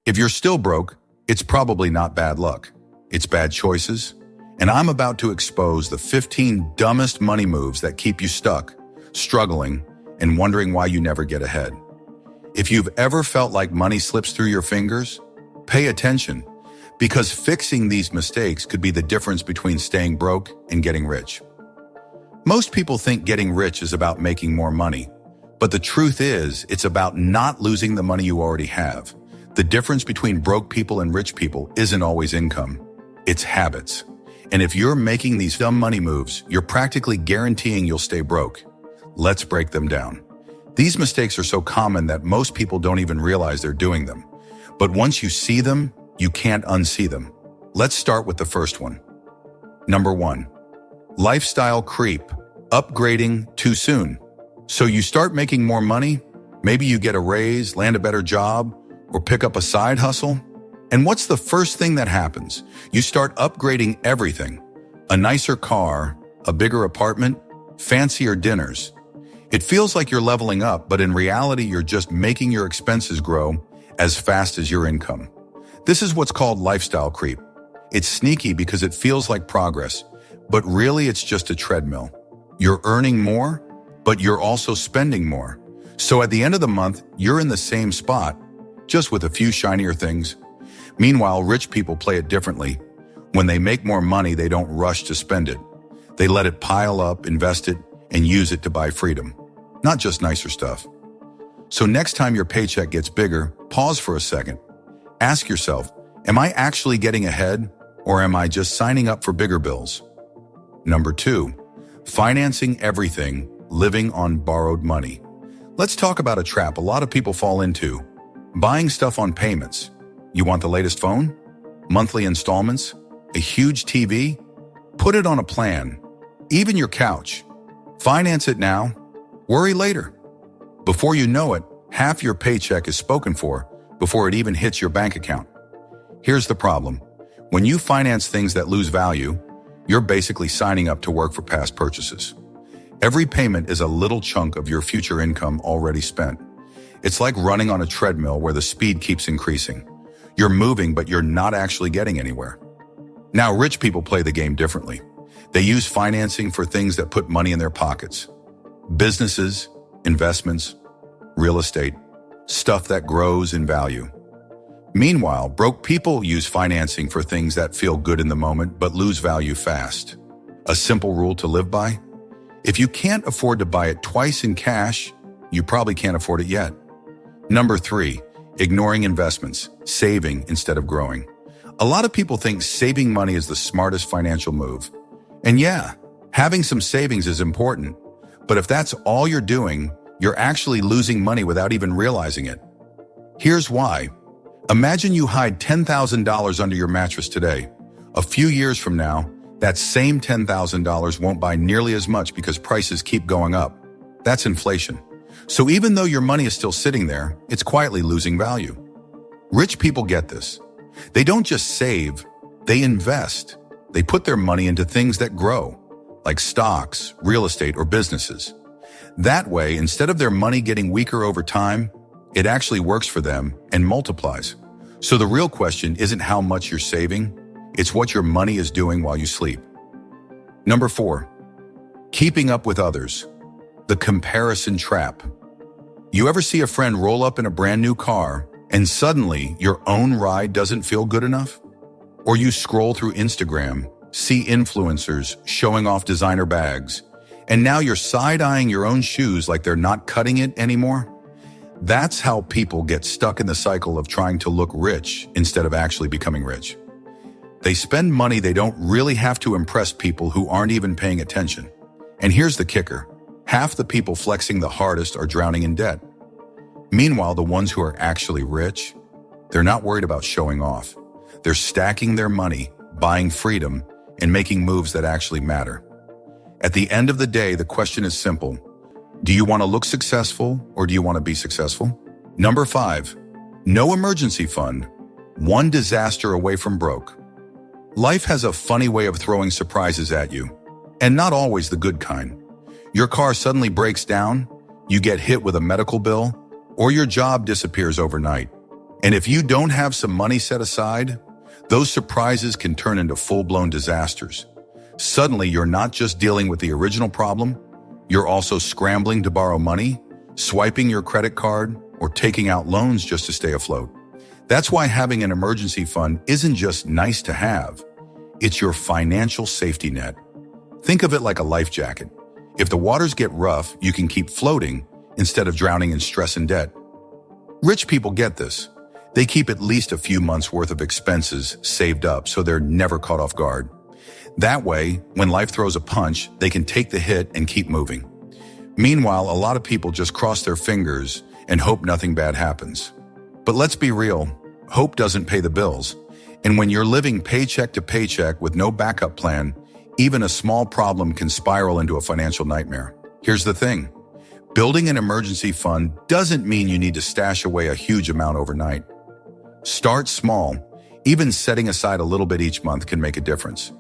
If you're still broke, it's probably not bad luck. It's bad choices. And I'm about to expose the 15 dumbest money moves that keep you stuck, struggling, and wondering why you never get ahead. If you've ever felt like money slips through your fingers, pay attention, because fixing these mistakes could be the difference between staying broke and getting rich. Most people think getting rich is about making more money, but the truth is, it's about not losing the money you already have. The difference between broke people and rich people isn't always income, it's habits. And if you're making these dumb money moves, you're practically guaranteeing you'll stay broke. Let's break them down. These mistakes are so common that most people don't even realize they're doing them. But once you see them, you can't unsee them. Let's start with the first one. Number 1. Lifestyle creep. Upgrading too soon. So you start making more money, maybe you get a raise, land a better job, or pick up a side hustle. And what's the first thing that happens? You start upgrading everything. A nicer car, a bigger apartment, fancier dinners. It feels like you're leveling up, but in reality, you're just making your expenses grow as fast as your income. This is what's called lifestyle creep. It's sneaky because it feels like progress, but really it's just a treadmill. You're earning more, but you're also spending more. So at the end of the month, you're in the same spot, just with a few shinier things. Meanwhile, rich people play it differently. When they make more money, they don't rush to spend it. They let it pile up, invest it, and use it to buy freedom, not just nicer stuff. So next time your paycheck gets bigger, pause for a second. Ask yourself, am I actually getting ahead, or am I just signing up for bigger bills? Number 2, financing everything, living on borrowed money. Let's talk about a trap a lot of people fall into. Buying stuff on payments. You want the latest phone? Monthly installments? A huge TV? Put it on a plan. Even your couch. Finance it now. Worry later. Before you know it, half your paycheck is spoken for before it even hits your bank account. Here's the problem. When you finance things that lose value, you're basically signing up to work for past purchases. Every payment is a little chunk of your future income already spent. It's like running on a treadmill where the speed keeps increasing. You're moving, but you're not actually getting anywhere. Now, rich people play the game differently. They use financing for things that put money in their pockets. Businesses, investments, real estate, stuff that grows in value. Meanwhile, broke people use financing for things that feel good in the moment but lose value fast. A simple rule to live by? If you can't afford to buy it twice in cash, you probably can't afford it yet. Number 3, ignoring investments, saving instead of growing. A lot of people think saving money is the smartest financial move. And yeah, having some savings is important. But if that's all you're doing, you're actually losing money without even realizing it. Here's why. Imagine you hide $10,000 under your mattress today. A few years from now, that same $10,000 won't buy nearly as much because prices keep going up. That's inflation. So even though your money is still sitting there, it's quietly losing value. Rich people get this. They don't just save, they invest. They put their money into things that grow, like stocks, real estate, or businesses. That way, instead of their money getting weaker over time, it actually works for them and multiplies. So the real question isn't how much you're saving, it's what your money is doing while you sleep. Number 4, keeping up with others. The comparison trap. You ever see a friend roll up in a brand new car and suddenly your own ride doesn't feel good enough? Or you scroll through Instagram, see influencers showing off designer bags, and now you're side-eyeing your own shoes like they're not cutting it anymore? That's how people get stuck in the cycle of trying to look rich instead of actually becoming rich. They spend money they don't really have to impress people who aren't even paying attention. And here's the kicker. Half the people flexing the hardest are drowning in debt. Meanwhile, the ones who are actually rich, they're not worried about showing off. They're stacking their money, buying freedom, and making moves that actually matter. At the end of the day, the question is simple. Do you want to look successful or do you want to be successful? Number 5, no emergency fund, one disaster away from broke. Life has a funny way of throwing surprises at you, and not always the good kind. Your car suddenly breaks down, you get hit with a medical bill, or your job disappears overnight. And if you don't have some money set aside, those surprises can turn into full-blown disasters. Suddenly, you're not just dealing with the original problem, you're also scrambling to borrow money, swiping your credit card, or taking out loans just to stay afloat. That's why having an emergency fund isn't just nice to have. It's your financial safety net. Think of it like a life jacket. If the waters get rough, you can keep floating instead of drowning in stress and debt. Rich people get this. They keep at least a few months' worth of expenses saved up so they're never caught off guard. That way, when life throws a punch, they can take the hit and keep moving. Meanwhile, a lot of people just cross their fingers and hope nothing bad happens. But let's be real, hope doesn't pay the bills. And when you're living paycheck to paycheck with no backup plan, even a small problem can spiral into a financial nightmare. Here's the thing. Building an emergency fund doesn't mean you need to stash away a huge amount overnight. Start small. Even setting aside a little bit each month can make a difference.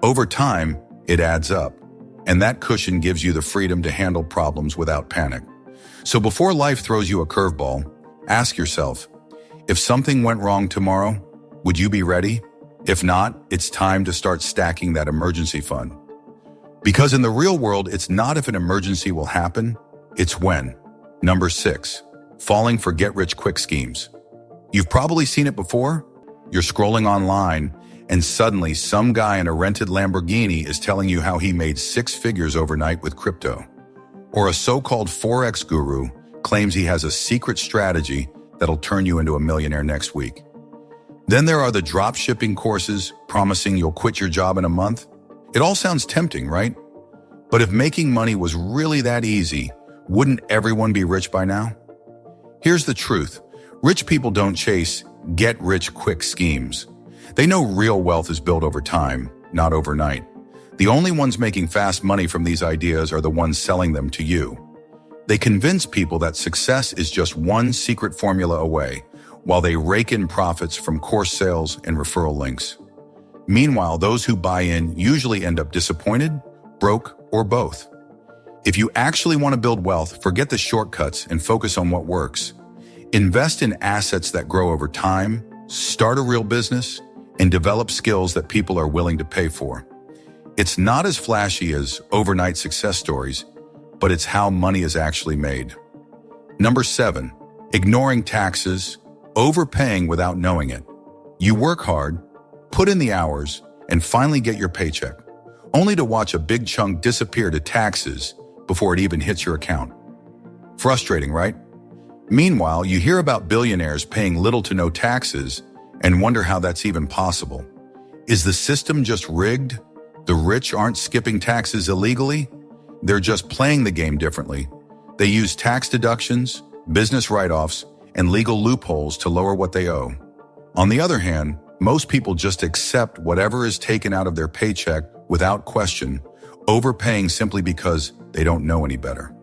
Over time, it adds up, and that cushion gives you the freedom to handle problems without panic. So before life throws you a curveball, ask yourself, if something went wrong tomorrow, would you be ready? If not, it's time to start stacking that emergency fund. Because in the real world, it's not if an emergency will happen, it's when. Number 6, falling for get-rich-quick schemes. You've probably seen it before. You're scrolling online, and suddenly some guy in a rented Lamborghini is telling you how he made 6 figures overnight with crypto. Or a so-called Forex guru claims he has a secret strategy that'll turn you into a millionaire next week. Then there are the drop shipping courses promising you'll quit your job in a month. It all sounds tempting, right? But if making money was really that easy, wouldn't everyone be rich by now? Here's the truth. Rich people don't chase get-rich-quick schemes. They know real wealth is built over time, not overnight. The only ones making fast money from these ideas are the ones selling them to you. They convince people that success is just one secret formula away, while they rake in profits from course sales and referral links. Meanwhile, those who buy in usually end up disappointed, broke, or both. If you actually want to build wealth, forget the shortcuts and focus on what works. Invest in assets that grow over time, start a real business, and develop skills that people are willing to pay for. It's not as flashy as overnight success stories, but it's how money is actually made. Number 7, ignoring taxes, overpaying without knowing it. You work hard, put in the hours, and finally get your paycheck, only to watch a big chunk disappear to taxes before it even hits your account. Frustrating, right? Meanwhile, you hear about billionaires paying little to no taxes and wonder how that's even possible. Is the system just rigged? The rich aren't skipping taxes illegally? They're just playing the game differently. They use tax deductions, business write-offs, and legal loopholes to lower what they owe. On the other hand, most people just accept whatever is taken out of their paycheck without question, overpaying simply because they don't know any better.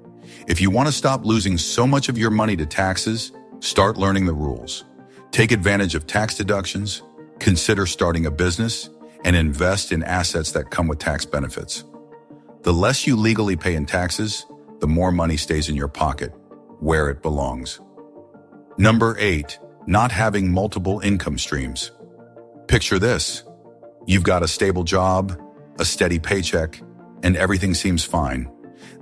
If you want to stop losing so much of your money to taxes, start learning the rules. Take advantage of tax deductions, consider starting a business, and invest in assets that come with tax benefits. The less you legally pay in taxes, the more money stays in your pocket, where it belongs. Number 8, not having multiple income streams. Picture this. You've got a stable job, a steady paycheck, and everything seems fine.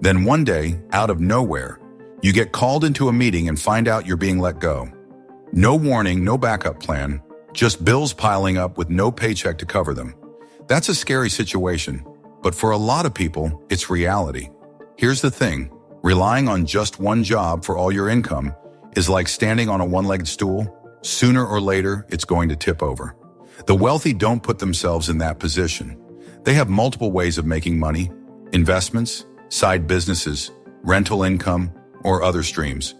Then one day, out of nowhere, you get called into a meeting and find out you're being let go. No warning, no backup plan, just bills piling up with no paycheck to cover them. That's a scary situation, but for a lot of people, it's reality. Here's the thing, relying on just one job for all your income is like standing on a one-legged stool. Sooner or later, it's going to tip over. The wealthy don't put themselves in that position. They have multiple ways of making money: investments, side businesses, rental income, or other streams.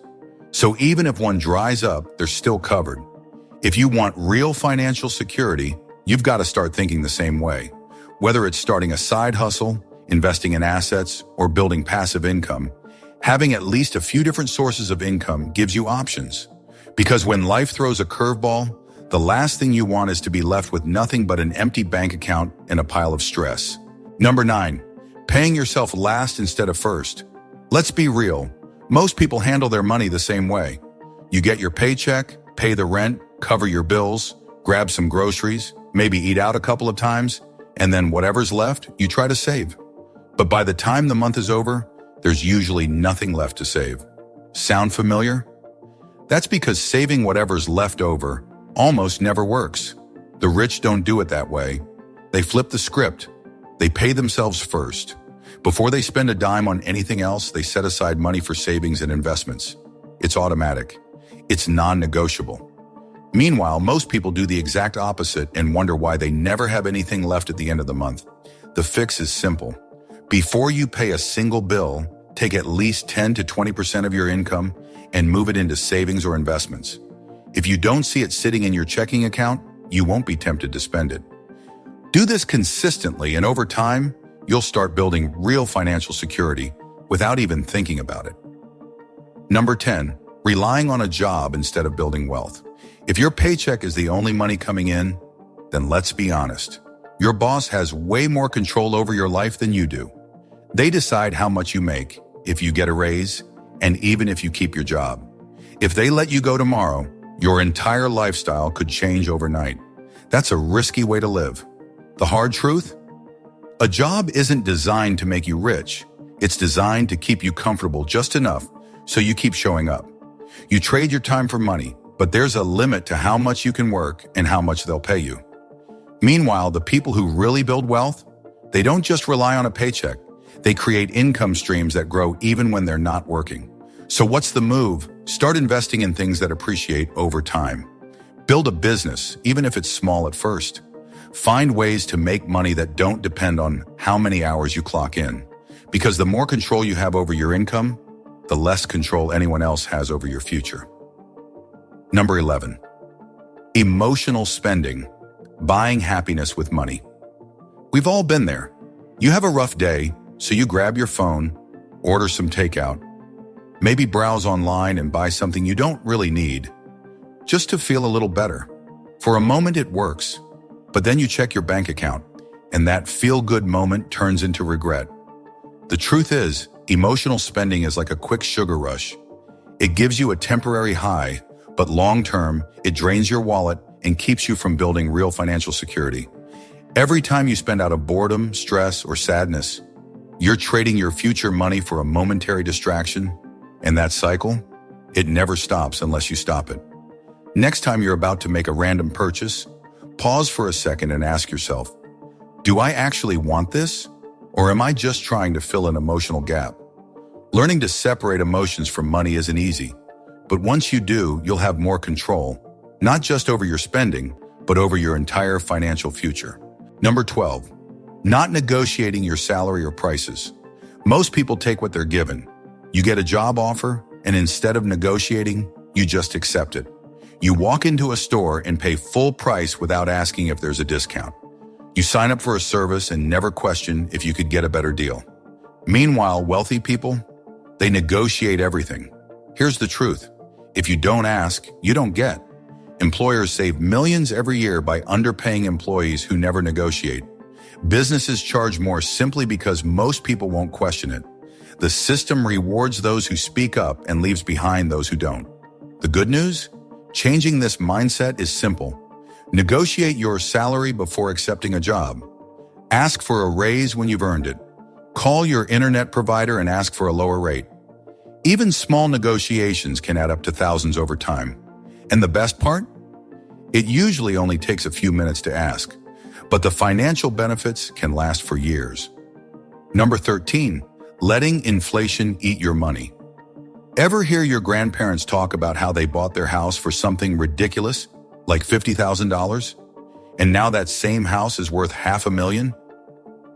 So even if one dries up, they're still covered. If you want real financial security, you've got to start thinking the same way. Whether it's starting a side hustle, investing in assets, or building passive income, having at least a few different sources of income gives you options. Because when life throws a curveball, the last thing you want is to be left with nothing but an empty bank account and a pile of stress. Number 9, paying yourself last instead of first. Let's be real. Most people handle their money the same way. You get your paycheck, pay the rent, cover your bills, grab some groceries, maybe eat out a couple of times, and then whatever's left, you try to save. But by the time the month is over, there's usually nothing left to save. Sound familiar? That's because saving whatever's left over almost never works. The rich don't do it that way. They flip the script. They pay themselves first. Before they spend a dime on anything else, they set aside money for savings and investments. It's automatic. It's non-negotiable. Meanwhile, most people do the exact opposite and wonder why they never have anything left at the end of the month. The fix is simple. Before you pay a single bill, take at least 10 to 20% of your income and move it into savings or investments. If you don't see it sitting in your checking account, you won't be tempted to spend it. Do this consistently, and over time, you'll start building real financial security without even thinking about it. Number 10, relying on a job instead of building wealth. If your paycheck is the only money coming in, then let's be honest. Your boss has way more control over your life than you do. They decide how much you make, if you get a raise, and even if you keep your job. If they let you go tomorrow, your entire lifestyle could change overnight. That's a risky way to live. The hard truth? A job isn't designed to make you rich. It's designed to keep you comfortable just enough so you keep showing up. You trade your time for money, but there's a limit to how much you can work and how much they'll pay you. Meanwhile, the people who really build wealth, they don't just rely on a paycheck. They create income streams that grow even when they're not working. So what's the move? Start investing in things that appreciate over time. Build a business, even if it's small at first. Find ways to make money that don't depend on how many hours you clock in. Because the more control you have over your income, the less control anyone else has over your future. Number 11, emotional spending, buying happiness with money. We've all been there. You have a rough day, so you grab your phone, order some takeout, maybe browse online and buy something you don't really need, just to feel a little better. For a moment it works, but then you check your bank account, and that feel-good moment turns into regret. The truth is, emotional spending is like a quick sugar rush. It gives you a temporary high, but long-term, it drains your wallet and keeps you from building real financial security. Every time you spend out of boredom, stress, or sadness, you're trading your future money for a momentary distraction, and that cycle, it never stops unless you stop it. Next time you're about to make a random purchase, pause for a second and ask yourself, do I actually want this? Or am I just trying to fill an emotional gap? Learning to separate emotions from money isn't easy, but once you do, you'll have more control, not just over your spending, but over your entire financial future. Number 12, not negotiating your salary or prices. Most people take what they're given. You get a job offer, and instead of negotiating, you just accept it. You walk into a store and pay full price without asking if there's a discount. You sign up for a service and never question if you could get a better deal. Meanwhile, wealthy people, they negotiate everything. Here's the truth. If you don't ask, you don't get. Employers save millions every year by underpaying employees who never negotiate. Businesses charge more simply because most people won't question it. The system rewards those who speak up and leaves behind those who don't. The good news? Changing this mindset is simple. Negotiate your salary before accepting a job. Ask for a raise when you've earned it. Call your internet provider and ask for a lower rate. Even small negotiations can add up to thousands over time. And the best part? It usually only takes a few minutes to ask, but the financial benefits can last for years. Number 13, letting inflation eat your money. Ever hear your grandparents talk about how they bought their house for something ridiculous, like $50,000? And now that same house is worth $500,000?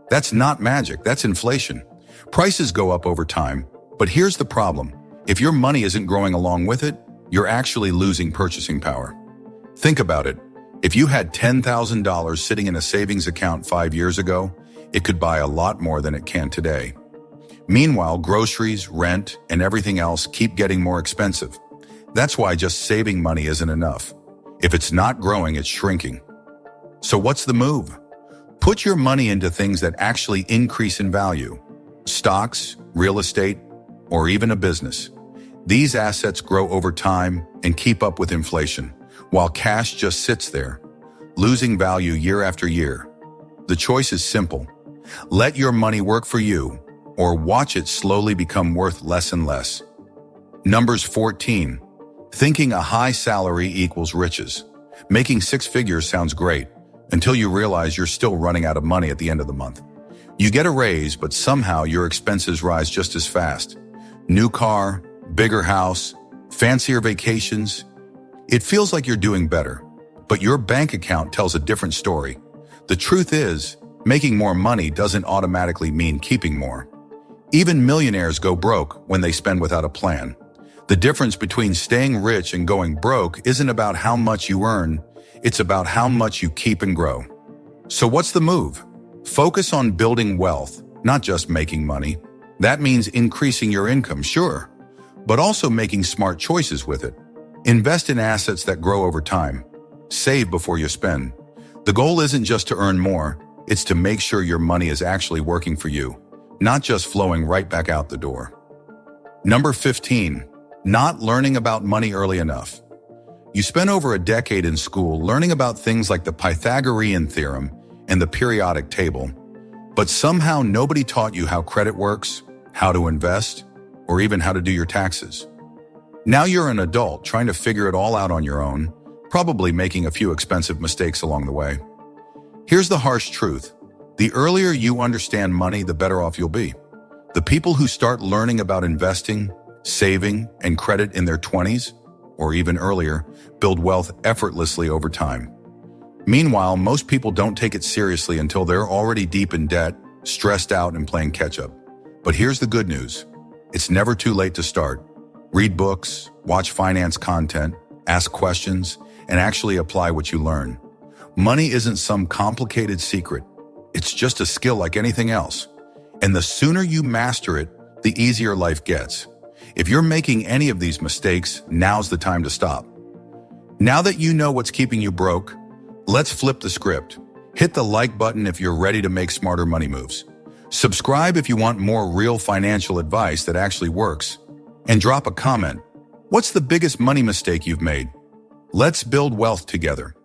That's not magic, that's inflation. Prices go up over time, but here's the problem. If your money isn't growing along with it, you're actually losing purchasing power. Think about it. If you had $10,000 sitting in a savings account 5 years ago, it could buy a lot more than it can today. Meanwhile, groceries, rent, and everything else keep getting more expensive. That's why just saving money isn't enough. If it's not growing, it's shrinking. So what's the move? Put your money into things that actually increase in value. Stocks, real estate, or even a business. These assets grow over time and keep up with inflation, while cash just sits there, losing value year after year. The choice is simple. Let your money work for you, or watch it slowly become worth less and less. Numbers 14. Thinking a high salary equals riches. Making six figures sounds great, until you realize you're still running out of money at the end of the month. You get a raise, but somehow your expenses rise just as fast. New car, bigger house, fancier vacations. It feels like you're doing better, but your bank account tells a different story. The truth is, making more money doesn't automatically mean keeping more. Even millionaires go broke when they spend without a plan. The difference between staying rich and going broke isn't about how much you earn, it's about how much you keep and grow. So what's the move? Focus on building wealth, not just making money. That means increasing your income, sure, but also making smart choices with it. Invest in assets that grow over time. Save before you spend. The goal isn't just to earn more, it's to make sure your money is actually working for you, not just flowing right back out the door. Number 15. Not learning about money early enough. You spent over a decade in school learning about things like the Pythagorean theorem and the periodic table, but somehow nobody taught you how credit works, how to invest, or even how to do your taxes. Now you're an adult trying to figure it all out on your own, probably making a few expensive mistakes along the way. Here's the harsh truth. The earlier you understand money, the better off you'll be. The people who start learning about investing, saving, and credit in their 20s, or even earlier, build wealth effortlessly over time. Meanwhile, most people don't take it seriously until they're already deep in debt, stressed out, and playing catch-up. But here's the good news. It's never too late to start. Read books, watch finance content, ask questions, and actually apply what you learn. Money isn't some complicated secret. It's just a skill like anything else. And the sooner you master it, the easier life gets. If you're making any of these mistakes, now's the time to stop. Now that you know what's keeping you broke, let's flip the script. Hit the like button if you're ready to make smarter money moves. Subscribe if you want more real financial advice that actually works. And drop a comment. What's the biggest money mistake you've made? Let's build wealth together.